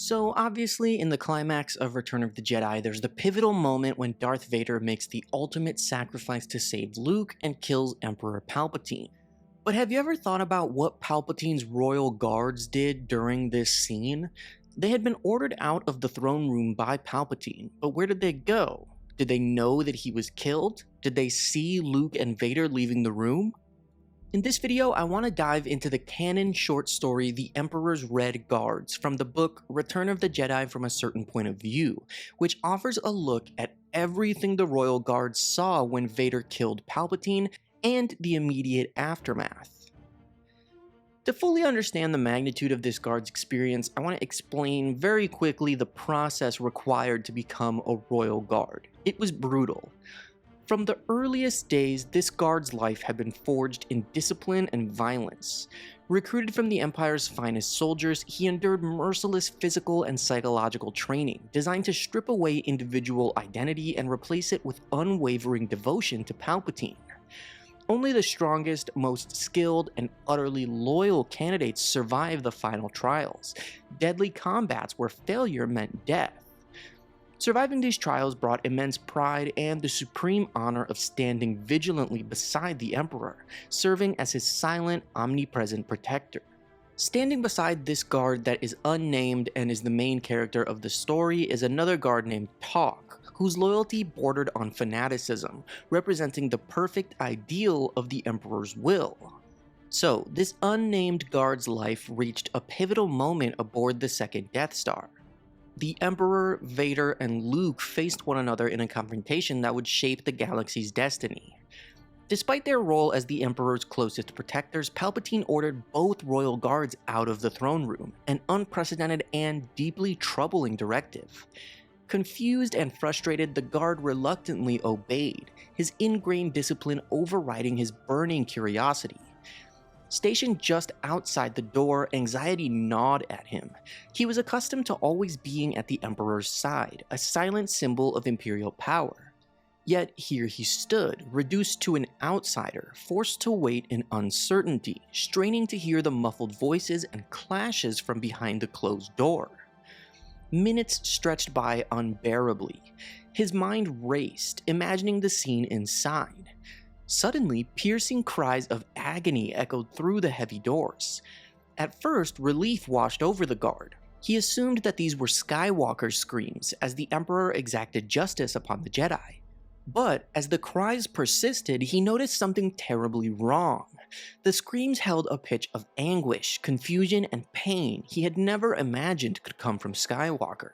So obviously in the climax of Return of the Jedi, there's the pivotal moment when Darth Vader makes the ultimate sacrifice to save Luke and kills Emperor Palpatine. But have you ever thought about what Palpatine's royal guards did during this scene? They had been ordered out of the throne room by Palpatine, but where did they go? Did they know that he was killed? Did they see Luke and Vader leaving the room? In this video, I want to dive into the canon short story The Emperor's Red Guards from the book Return of the Jedi from a Certain Point of View, which offers a look at everything the royal guards saw when Vader killed Palpatine and the immediate aftermath. To fully understand the magnitude of this guard's experience, I want to explain very quickly the process required to become a royal guard. It was brutal. From the earliest days, this guard's life had been forged in discipline and violence. Recruited from the Empire's finest soldiers, he endured merciless physical and psychological training, designed to strip away individual identity and replace it with unwavering devotion to Palpatine. Only the strongest, most skilled, and utterly loyal candidates survived the final trials, deadly combats where failure meant death. Surviving these trials brought immense pride and the supreme honor of standing vigilantly beside the Emperor, serving as his silent, omnipresent protector. Standing beside this guard that is unnamed and is the main character of the story is another guard named Talk, whose loyalty bordered on fanaticism, representing the perfect ideal of the Emperor's will. So, this unnamed guard's life reached a pivotal moment aboard the second Death Star. The Emperor, Vader, and Luke faced one another in a confrontation that would shape the galaxy's destiny. Despite their role as the Emperor's closest protectors, Palpatine ordered both royal guards out of the throne room, an unprecedented and deeply troubling directive. Confused and frustrated, the guard reluctantly obeyed, his ingrained discipline overriding his burning curiosity. Stationed just outside the door, anxiety gnawed at him. He was accustomed to always being at the Emperor's side, a silent symbol of imperial power. Yet here he stood, reduced to an outsider, forced to wait in uncertainty, straining to hear the muffled voices and clashes from behind the closed door. Minutes stretched by unbearably. His mind raced, imagining the scene inside. Suddenly, piercing cries of agony echoed through the heavy doors. At first, relief washed over the guard. He assumed that these were Skywalker's screams as the Emperor exacted justice upon the Jedi. But as the cries persisted, he noticed something terribly wrong. The screams held a pitch of anguish, confusion, and pain he had never imagined could come from Skywalker.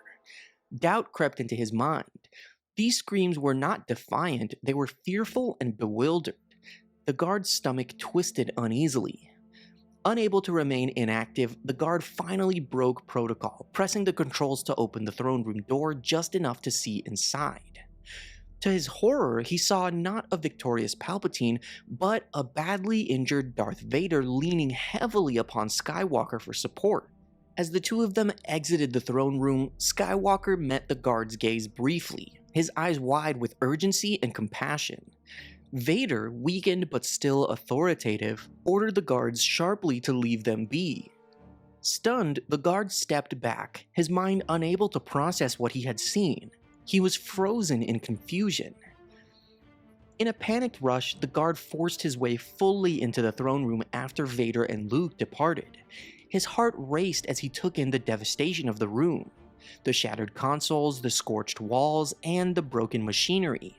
Doubt crept into his mind. These screams were not defiant, they were fearful and bewildered. The guard's stomach twisted uneasily. Unable to remain inactive, the guard finally broke protocol, pressing the controls to open the throne room door just enough to see inside. To his horror, he saw not a victorious Palpatine, but a badly injured Darth Vader leaning heavily upon Skywalker for support. As the two of them exited the throne room, Skywalker met the guard's gaze briefly, his eyes wide with urgency and compassion. Vader, weakened but still authoritative, ordered the guards sharply to leave them be. Stunned, the guard stepped back, his mind unable to process what he had seen. He was frozen in confusion. In a panicked rush, the guard forced his way fully into the throne room after Vader and Luke departed. His heart raced as he took in the devastation of the room. The shattered consoles, the scorched walls, and the broken machinery.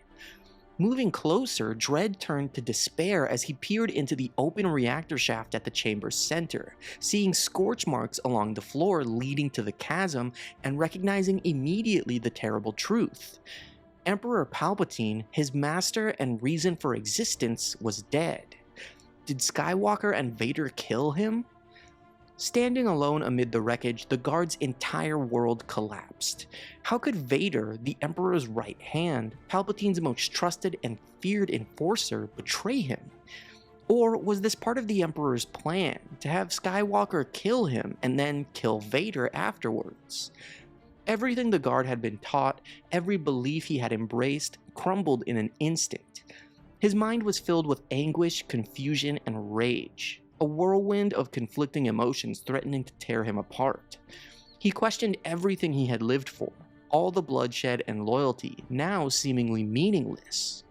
Moving closer, dread turned to despair as he peered into the open reactor shaft at the chamber's center, seeing scorch marks along the floor leading to the chasm and recognizing immediately the terrible truth. Emperor Palpatine, his master and reason for existence, was dead. Did Skywalker and Vader kill him? Standing alone amid the wreckage, the guard's entire world collapsed. How could Vader, the Emperor's right hand, Palpatine's most trusted and feared enforcer, betray him? Or was this part of the Emperor's plan, to have Skywalker kill him and then kill Vader afterwards? Everything the guard had been taught, every belief he had embraced, crumbled in an instant. His mind was filled with anguish, confusion, and rage. A whirlwind of conflicting emotions threatening to tear him apart. He questioned everything he had lived for, all the bloodshed and loyalty, now seemingly meaningless.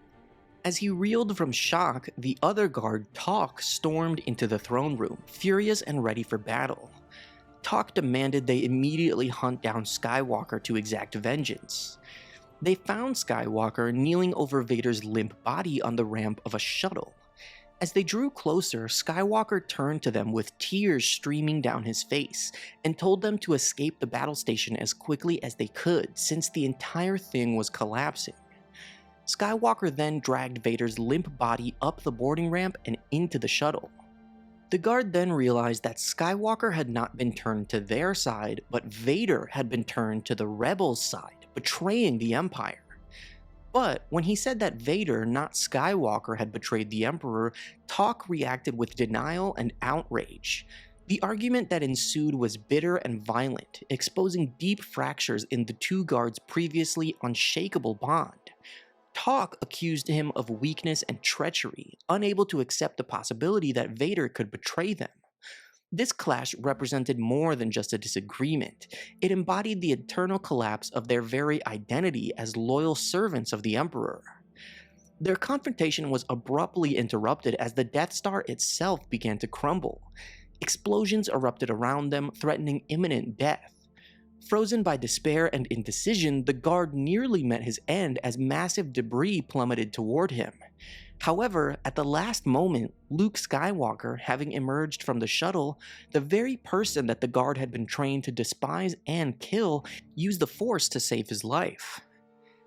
As he reeled from shock, the other guard, Talk, stormed into the throne room, furious and ready for battle. Talk demanded they immediately hunt down Skywalker to exact vengeance. They found Skywalker kneeling over Vader's limp body on the ramp of a shuttle. As they drew closer, Skywalker turned to them with tears streaming down his face, and told them to escape the battle station as quickly as they could, since the entire thing was collapsing. Skywalker then dragged Vader's limp body up the boarding ramp and into the shuttle. The guard then realized that Skywalker had not been turned to their side, but Vader had been turned to the rebels' side, betraying the Empire. But when he said that Vader, not Skywalker, had betrayed the Emperor, Talk reacted with denial and outrage. The argument that ensued was bitter and violent, exposing deep fractures in the two guards' previously unshakable bond. Talk accused him of weakness and treachery, unable to accept the possibility that Vader could betray them. This clash represented more than just a disagreement. It embodied the eternal collapse of their very identity as loyal servants of the Emperor. Their confrontation was abruptly interrupted as the Death Star itself began to crumble. Explosions erupted around them, threatening imminent death. Frozen by despair and indecision, the guard nearly met his end as massive debris plummeted toward him. However, at the last moment, Luke Skywalker, having emerged from the shuttle, the very person that the guard had been trained to despise and kill, used the Force to save his life.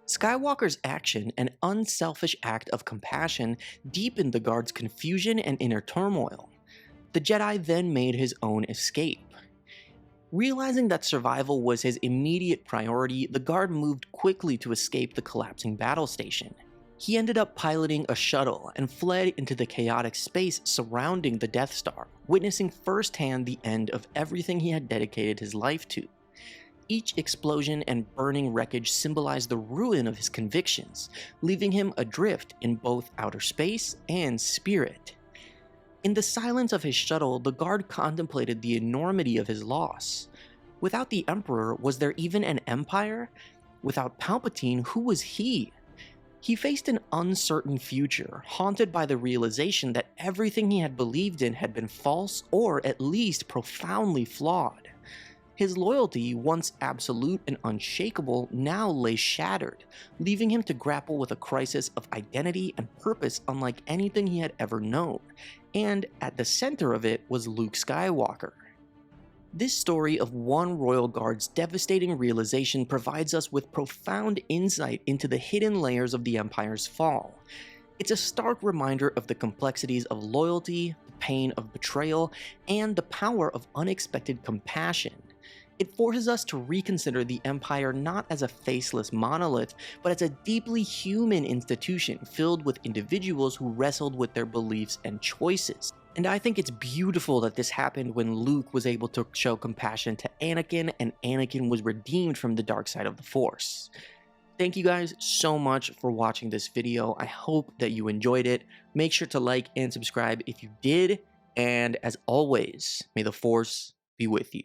Skywalker's action, an unselfish act of compassion, deepened the guard's confusion and inner turmoil. The Jedi then made his own escape. Realizing that survival was his immediate priority, the guard moved quickly to escape the collapsing battle station. He ended up piloting a shuttle and fled into the chaotic space surrounding the Death Star, witnessing firsthand the end of everything he had dedicated his life to. Each explosion and burning wreckage symbolized the ruin of his convictions, leaving him adrift in both outer space and spirit. In the silence of his shuttle, the guard contemplated the enormity of his loss. Without the Emperor, was there even an empire? Without Palpatine, who was he? He faced an uncertain future, haunted by the realization that everything he had believed in had been false or at least profoundly flawed. His loyalty, once absolute and unshakable, now lay shattered, leaving him to grapple with a crisis of identity and purpose unlike anything he had ever known, and at the center of it was Luke Skywalker. This story of one royal guard's devastating realization provides us with profound insight into the hidden layers of the Empire's fall. It's a stark reminder of the complexities of loyalty, the pain of betrayal, and the power of unexpected compassion. It forces us to reconsider the Empire not as a faceless monolith, but as a deeply human institution filled with individuals who wrestled with their beliefs and choices. And I think it's beautiful that this happened when Luke was able to show compassion to Anakin, and Anakin was redeemed from the dark side of the Force. Thank you guys so much for watching this video. I hope that you enjoyed it. Make sure to like and subscribe if you did, and as always, may the Force be with you.